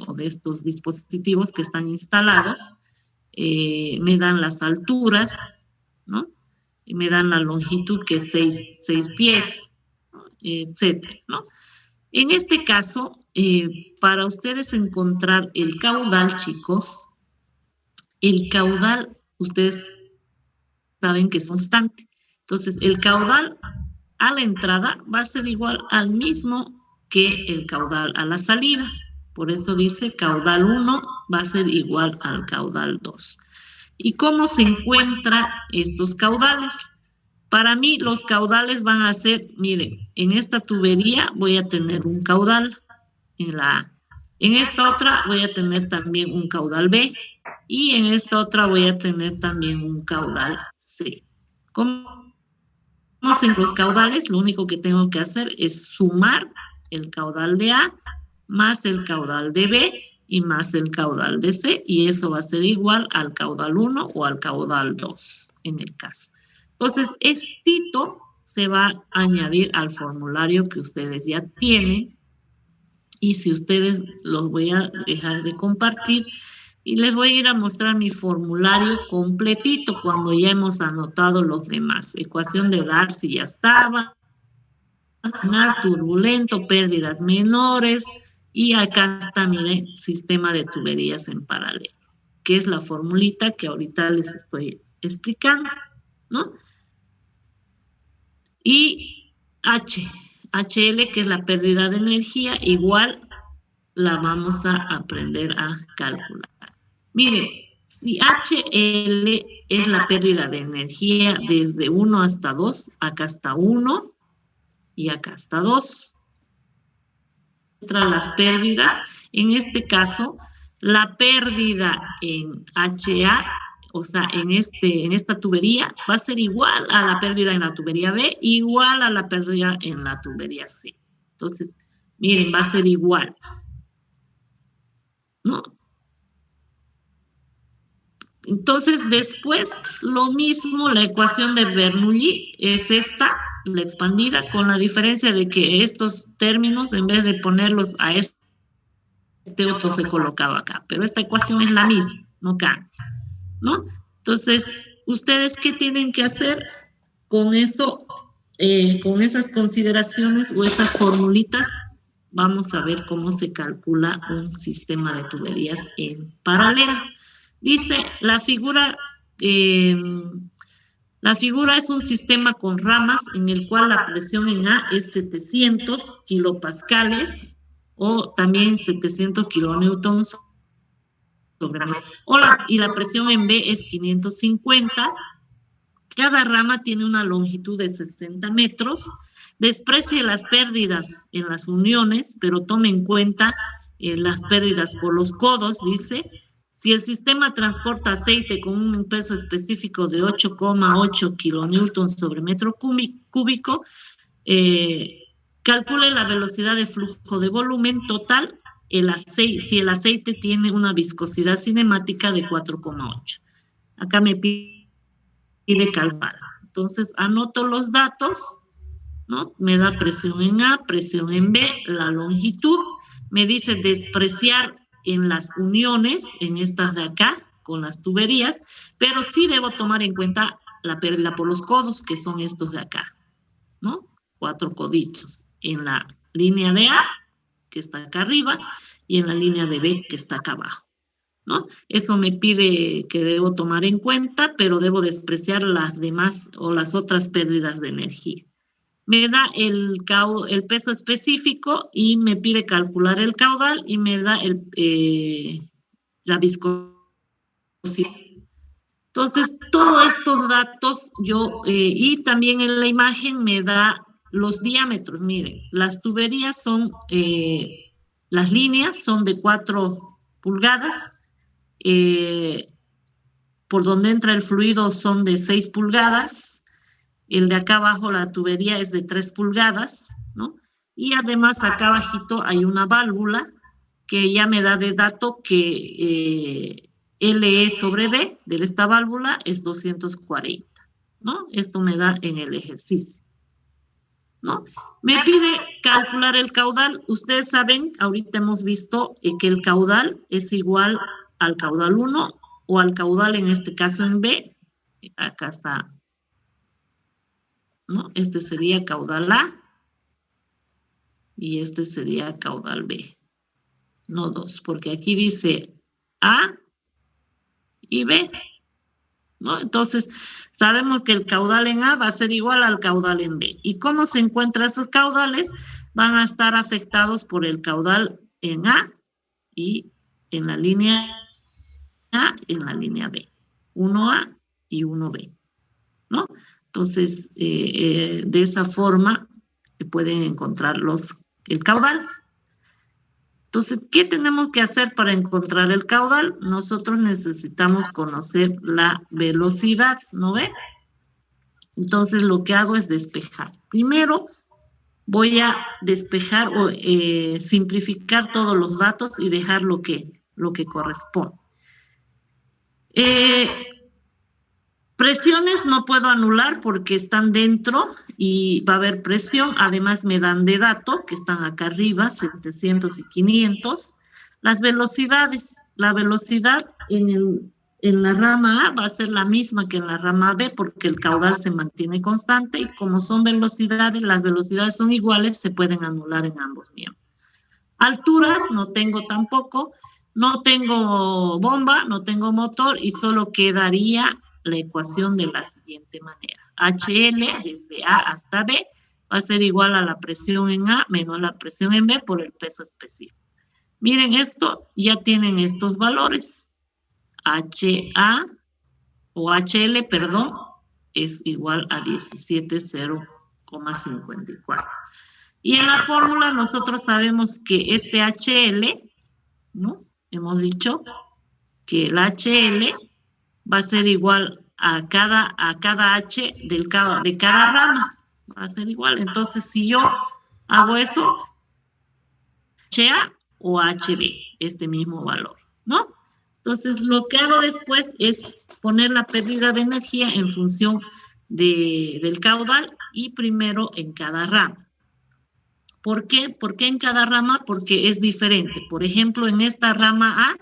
o de estos dispositivos que están instalados, me dan las alturas, ¿no? y me dan la longitud que es 6 pies, etcétera, ¿no? En este caso, para ustedes encontrar el caudal, chicos, el caudal, ustedes saben que es constante. Entonces, el caudal a la entrada va a ser igual al mismo que el caudal a la salida. Por eso dice caudal 1 va a ser igual al caudal 2. ¿Y cómo se encuentran estos caudales? Para mí los caudales van a ser, miren, en esta tubería voy a tener un caudal en la A. En esta otra voy a tener también un caudal B. Y en esta otra voy a tener también un caudal C. ¿Cómo hacen los caudales? Lo único que tengo que hacer es sumar el caudal de A más el caudal de B y más el caudal de C, y eso va a ser igual al caudal 1 o al caudal 2 en el caso. Entonces, esto se va a añadir al formulario que ustedes ya tienen, y si ustedes los voy a dejar de compartir y les voy a ir a mostrar mi formulario completito cuando ya hemos anotado los demás. Ecuación de Darcy ya estaba, turbulento, pérdidas menores, y acá está, miren, sistema de tuberías en paralelo, que es la formulita que ahorita les estoy explicando, ¿no? Y HL, que es la pérdida de energía, igual la vamos a aprender a calcular. Mire, si HL es la pérdida de energía desde 1 hasta 2, acá está 1 y acá está 2. Entre las pérdidas, en este caso, la pérdida en HA, o sea, en esta tubería, va a ser igual a la pérdida en la tubería B, igual a la pérdida en la tubería C. Entonces, miren, va a ser igual, ¿no? Entonces, después, lo mismo, la ecuación de Bernoulli es esta, la expandida, con la diferencia de que estos términos, en vez de ponerlos a este otro, se he colocado acá. Pero esta ecuación es la misma, no cambia, ¿no? Entonces, ¿ustedes qué tienen que hacer con eso, con esas consideraciones o esas formulitas? Vamos a ver cómo se calcula un sistema de tuberías en paralelo. Dice, la figura es un sistema con ramas en el cual la presión en A es 700 kilopascales o también 700 kilonewtons sobre metro. Y la presión en B es 550. Cada rama tiene una longitud de 60 metros. Desprecie las pérdidas en las uniones, pero tome en cuenta las pérdidas por los codos, dice. Si el sistema transporta aceite con un peso específico de 8,8 kilonewtons sobre metro cúbico, calcule la velocidad de flujo de volumen total si el aceite tiene una viscosidad cinemática de 4,8. Acá me pide calcular. Entonces, anoto los datos, ¿no? Me da presión en A, presión en B, la longitud. Me dice despreciar en las uniones, en estas de acá, con las tuberías, pero sí debo tomar en cuenta la pérdida por los codos, que son estos de acá, ¿no? 4 coditos en la línea de A, que está acá arriba, y en la línea de B, que está acá abajo, ¿no? Eso me pide que debo tomar en cuenta, pero debo despreciar las demás o las otras pérdidas de energía. Me da el peso específico y me pide calcular el caudal y me da la viscosidad. Entonces, todos estos datos y también en la imagen me da los diámetros. Miren, las tuberías son, las líneas son de 4 pulgadas, por donde entra el fluido son de 6 pulgadas, el de acá abajo, la tubería, es de 3 pulgadas, ¿no? Y además acá abajito hay una válvula que ya me da de dato que LE sobre D de esta válvula es 240, ¿no? Esto me da en el ejercicio, ¿no? Me pide calcular el caudal. Ustedes saben, ahorita hemos visto que el caudal es igual al caudal 1 o al caudal, en este caso en B. Acá está ¿no? Este sería caudal A y este sería caudal B. No 2, porque aquí dice A y B, ¿no? Entonces, sabemos que el caudal en A va a ser igual al caudal en B. ¿Y cómo se encuentran esos caudales? Van a estar afectados por el caudal en A y en la línea A y en la línea B. 1A y 1B, ¿no? Entonces, de esa forma pueden encontrar el caudal. Entonces, ¿qué tenemos que hacer para encontrar el caudal? Nosotros necesitamos conocer la velocidad, ¿no ve? Entonces, lo que hago es despejar. Primero, voy a despejar o simplificar todos los datos y dejar lo que corresponde. Presiones no puedo anular porque están dentro y va a haber presión. Además me dan de dato, que están acá arriba, 700 y 500. Las velocidades. La velocidad en la rama A va a ser la misma que en la rama B porque el caudal se mantiene constante y como son velocidades, las velocidades son iguales, se pueden anular en ambos miembros. Alturas no tengo tampoco. No tengo bomba, no tengo motor y solo quedaría la ecuación de la siguiente manera. HL desde A hasta B va a ser igual a la presión en A menos la presión en B por el peso específico. Miren esto, ya tienen estos valores. HA o HL, perdón, es igual a 17,0,54. Y en la fórmula nosotros sabemos que este HL, ¿no? Hemos dicho que el HL va a ser igual a cada H de cada rama. Va a ser igual. Entonces, si yo hago eso, HA o HB, este mismo valor, ¿no? Entonces, lo que hago después es poner la pérdida de energía en función del caudal y primero en cada rama. ¿Por qué? ¿Por qué en cada rama? Porque es diferente. Por ejemplo, en esta rama A,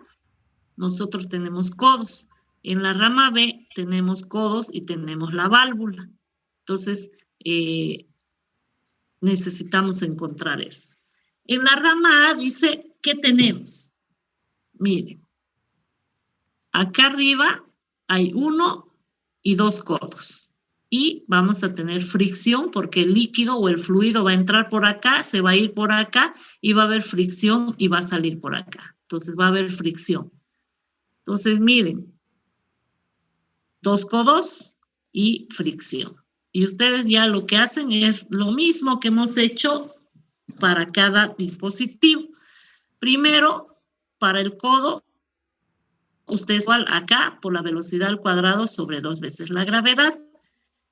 nosotros tenemos codos. En la rama B tenemos codos y tenemos la válvula. Entonces, necesitamos encontrar eso. En la rama A dice, ¿qué tenemos? Miren, acá arriba hay 1 y 2 codos. Y vamos a tener fricción porque el líquido o el fluido va a entrar por acá, se va a ir por acá y va a haber fricción y va a salir por acá. Entonces va a haber fricción. Entonces miren, 2 codos y fricción. Y ustedes ya lo que hacen es lo mismo que hemos hecho para cada dispositivo. Primero, para el codo, ustedes igual acá por la velocidad al cuadrado sobre 2 veces la gravedad.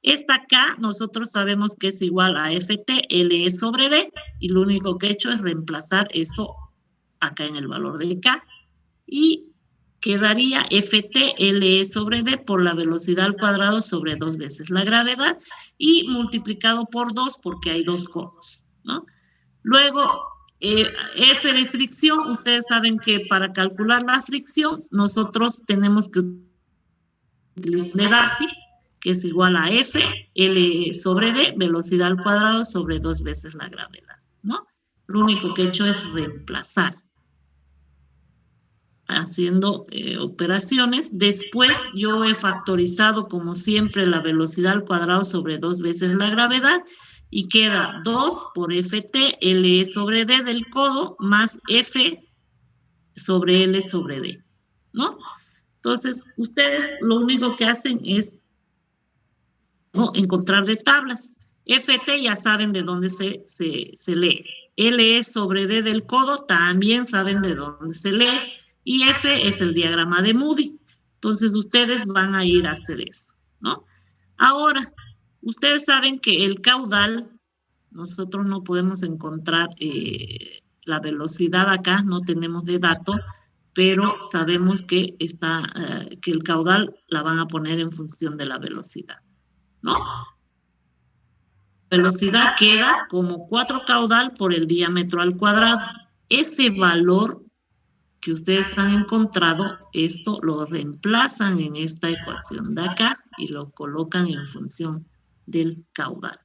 Esta acá nosotros sabemos que es igual a FT, LE sobre D, y lo único que he hecho es reemplazar eso acá en el valor de K. Y quedaría FT, LE sobre D por la velocidad al cuadrado sobre 2 veces la gravedad y multiplicado por 2 porque hay 2 codos, ¿no? Luego, F de fricción, ustedes saben que para calcular la fricción nosotros tenemos que utilizar Darcy, que es igual a F, L sobre D, velocidad al cuadrado sobre 2 veces la gravedad, ¿no? Lo único que he hecho es reemplazar, haciendo operaciones. Después yo he factorizado, como siempre, la velocidad al cuadrado sobre 2 veces la gravedad, y queda 2 por FT, L sobre D del codo, más F sobre L sobre D, ¿no? Entonces, ustedes lo único que hacen es encontrar de tablas. FT ya saben de dónde se lee. LE sobre D del codo también saben de dónde se lee. Y F es el diagrama de Moody. Entonces, ustedes van a ir a hacer eso, ¿no? Ahora, ustedes saben que el caudal, nosotros no podemos encontrar la velocidad acá, no tenemos de dato, pero sabemos que, que el caudal la van a poner en función de la velocidad, ¿no? Velocidad queda como 4 caudal por el diámetro al cuadrado. Ese valor que ustedes han encontrado, esto lo reemplazan en esta ecuación de acá y lo colocan en función del caudal,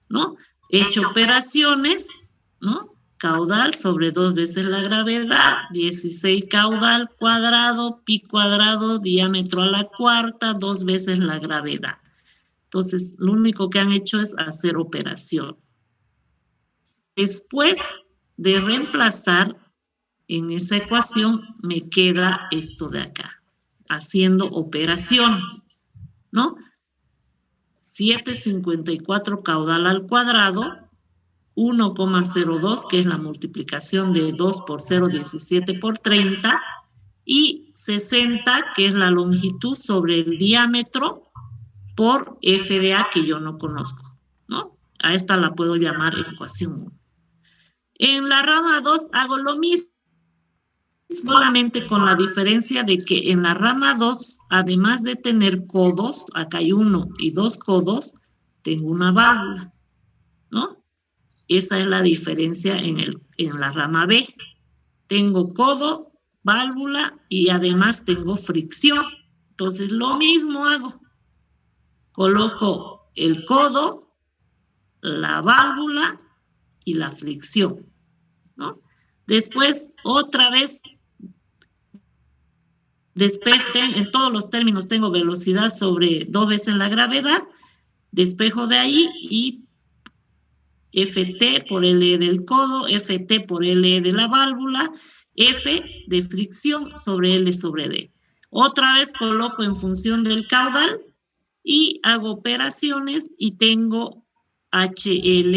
¿no? He hecho operaciones, ¿no? Caudal sobre 2 veces la gravedad, 16 caudal cuadrado, pi cuadrado, diámetro a la cuarta, 2 veces la gravedad. Entonces, lo único que han hecho es hacer operación. Después de reemplazar en esa ecuación, me queda esto de acá, haciendo operaciones, ¿no? 7,54 caudal al cuadrado, 1,02, que es la multiplicación de 2 por 0,17 por 30, y 60, que es la longitud sobre el diámetro, por f de a, que yo no conozco, ¿no? A esta la puedo llamar ecuación 1. En la rama 2 hago lo mismo, solamente con la diferencia de que en la rama 2, además de tener codos, acá hay 1 y 2 codos, tengo una válvula, ¿no? Esa es la diferencia en la rama B. Tengo codo, válvula y además tengo fricción. Entonces, lo mismo hago. Coloco el codo, la válvula y la fricción, ¿no? Después, otra vez, en todos los términos tengo velocidad sobre 2 veces la gravedad, despejo de ahí y Ft por L del codo, Ft por L de la válvula, F de fricción sobre L sobre D. Otra vez coloco en función del caudal y hago operaciones y tengo HL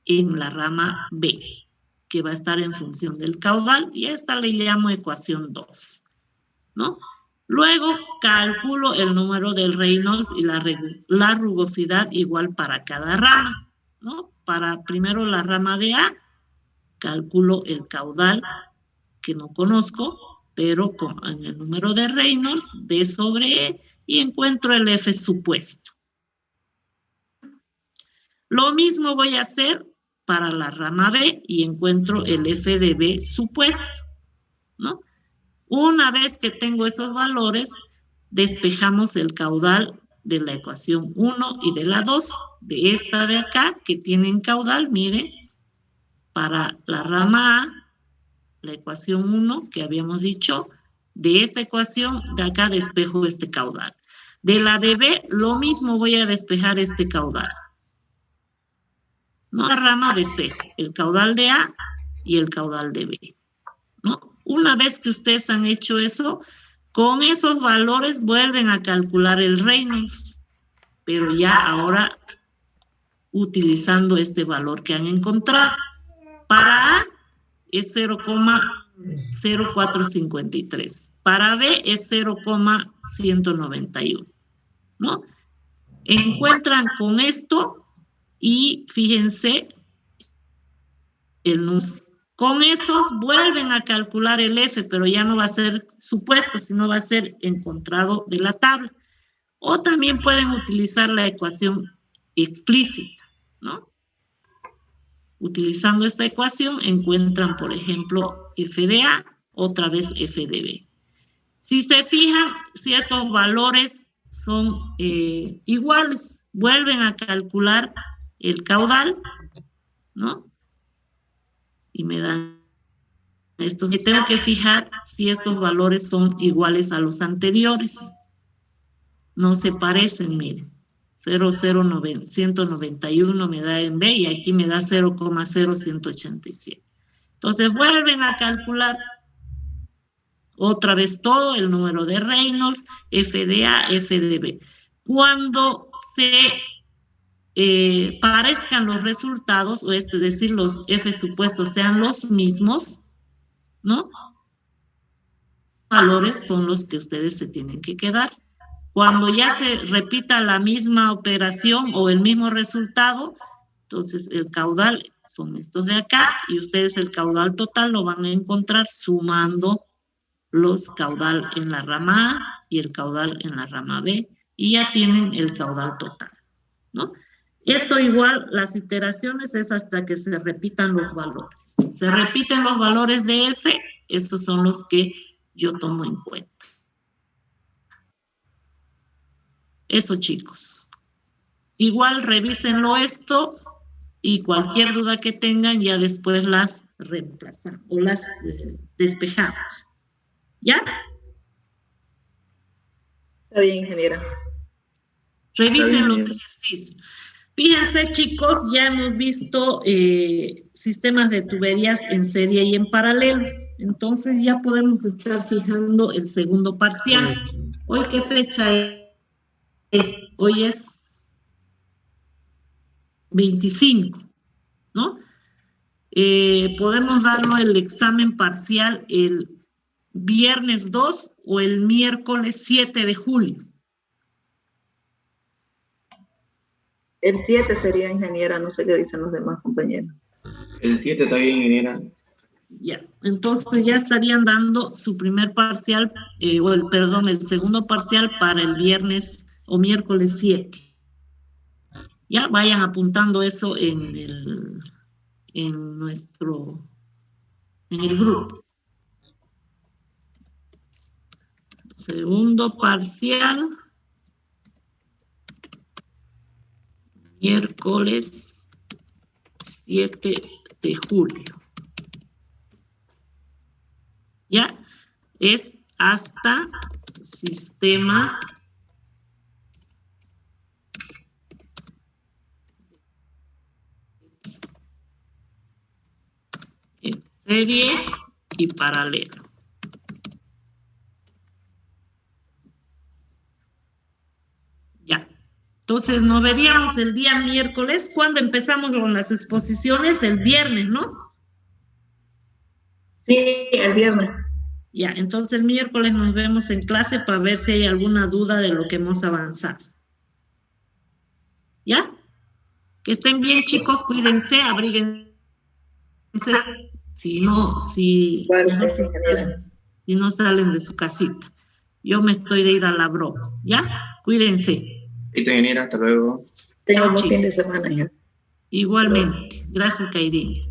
en la rama B, que va a estar en función del caudal, y a esta le llamo ecuación 2, ¿no? Luego calculo el número del Reynolds y la rugosidad igual para cada rama, ¿no? Para primero la rama de A, calculo el caudal, que no conozco, pero en el número de Reynolds, D sobre E, y encuentro el F supuesto. Lo mismo voy a hacer para la rama B y encuentro el F de B supuesto, ¿no? Una vez que tengo esos valores, despejamos el caudal de la ecuación 1 y de la 2, de esta de acá, que tienen caudal, miren, para la rama A, la ecuación 1, que habíamos dicho, de esta ecuación, de acá despejo este caudal. De la de B, lo mismo voy a despejar este caudal. ¿No? La rama despejo el caudal de A y el caudal de B, ¿no? Una vez que ustedes han hecho eso, con esos valores vuelven a calcular el Reynolds, pero ya ahora utilizando este valor que han encontrado. Para A es 0,0453. Para B es 0,191, ¿no? Encuentran con esto y fíjense, con eso vuelven a calcular el F, pero ya no va a ser supuesto, sino va a ser encontrado de la tabla. O también pueden utilizar la ecuación explícita, ¿no? Utilizando esta ecuación encuentran, por ejemplo, F de A, otra vez F de B. Si se fijan, ciertos valores son iguales. Vuelven a calcular el caudal, ¿no? Y me dan estos. Me tengo que fijar si estos valores son iguales a los anteriores. No se parecen, miren. 0,191 me da en B y aquí me da 0,0187. Entonces vuelven a calcular otra vez todo, el número de Reynolds, F de A, F de B. Cuando se parezcan los resultados, o es decir, los F supuestos sean los mismos, ¿no? Valores son los que ustedes se tienen que quedar. Cuando ya se repita la misma operación o el mismo resultado, entonces el caudal son estos de acá y ustedes el caudal total lo van a encontrar sumando los caudal en la rama A y el caudal en la rama B y ya tienen el caudal total, ¿no? Esto igual, las iteraciones es hasta que se repitan los valores. Se repiten los valores de F, estos son los que yo tomo en cuenta. Eso, chicos. Igual revísenlo esto y cualquier duda que tengan ya después las reemplazamos o las despejamos. ¿Ya? Está bien, ingeniera. Revisen los ejercicios. Fíjense, chicos, ya hemos visto sistemas de tuberías en serie y en paralelo. Entonces ya podemos estar fijando el segundo parcial. ¿Hoy qué fecha es? Hoy es 25, ¿no? Podemos darlo el examen parcial el viernes 2 o el miércoles 7 de julio. El 7 sería, ingeniera, no sé qué dicen los demás compañeros. El 7 está bien, ingeniera. Ya, entonces ya estarían dando su primer parcial, el segundo parcial para el viernes o miércoles 7. Ya, vayan apuntando eso en el grupo. Segundo parcial, miércoles 7 de julio. ¿Ya? Es hasta sistema en serie y paralelo. Ya. Entonces, nos veríamos el día miércoles, cuando empezamos con las exposiciones, el viernes, ¿no? Sí, el viernes. Ya, entonces el miércoles nos vemos en clase para ver si hay alguna duda de lo que hemos avanzado. ¿Ya? Que estén bien, chicos, cuídense, abríguense. Si no salen de su casita. Yo me estoy de ir a la broma. ¿Ya? Cuídense. Listo, ingeniera, hasta luego. Tengan un buen fin de semana, ya. Igualmente. Gracias, Kairín.